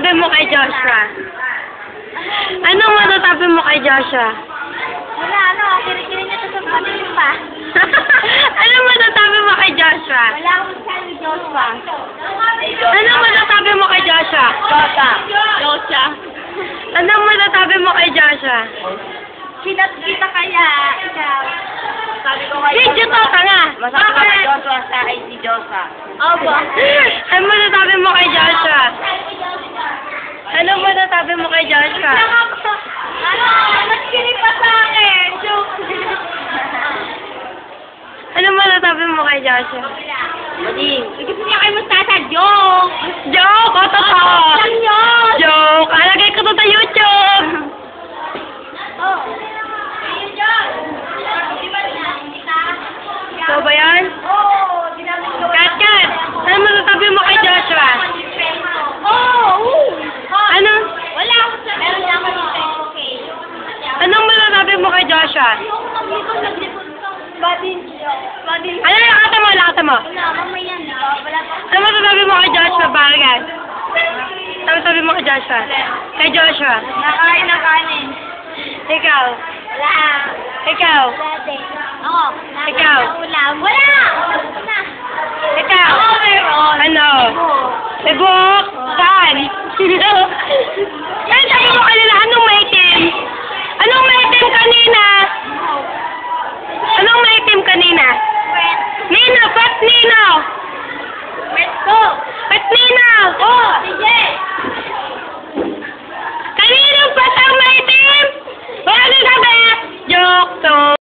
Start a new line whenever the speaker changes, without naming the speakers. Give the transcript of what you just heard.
masasabi mo kay Joshua? Anong masasabi mo kay Joshua?
Wala, kiri-kiri niya ito sa patingin pa.
Anong masasabi mo kay Joshua?
Wala akong sabi, Joshua.
Anong masasabi mo kay Joshua?
Joshua.
Anong masasabi mo kay Joshua?
Kita kaya, ikaw. Sabi ko kay
Video to ka nga!
Masabi ko kay Joshua sa ay si Joshua. Opo.
Anong masasabi mo kay Joshua? Anong masasabi mo kay Joshua?
Nagkinig pa sa akin. Joke.
Anong masasabi mo kay Joshua?
Hindi niya kayo mustasa. Joke.
Joke! O, totoo!
Lang yun.
Joke! Alagay ko to sa YouTube!
Oh.
So ba yan?
Oh, ginamit ko.
Kat! Anong masasabi mo kay Joshua?
Oh.
Ano?
Wala akong sabi. Meron na ako dito. Okay.
Anong masasabi mo kay Joshua?
Badin.
Ano lakata mo? Lakata mo?
Wala, mamaya na. Wala pa.
Ano masasabi mo kay Joshua, Bargan? Ano masasabi mo kay Joshua? Kay Joshua?
Nakain ng kanin.
Ikaw?
Wala.
Ikaw?
Wala din. Ako.
Ikaw?
Ulam. Wala. Wala.
Ikaw?
Ako meron.
Ano? Nag-walk? Saan?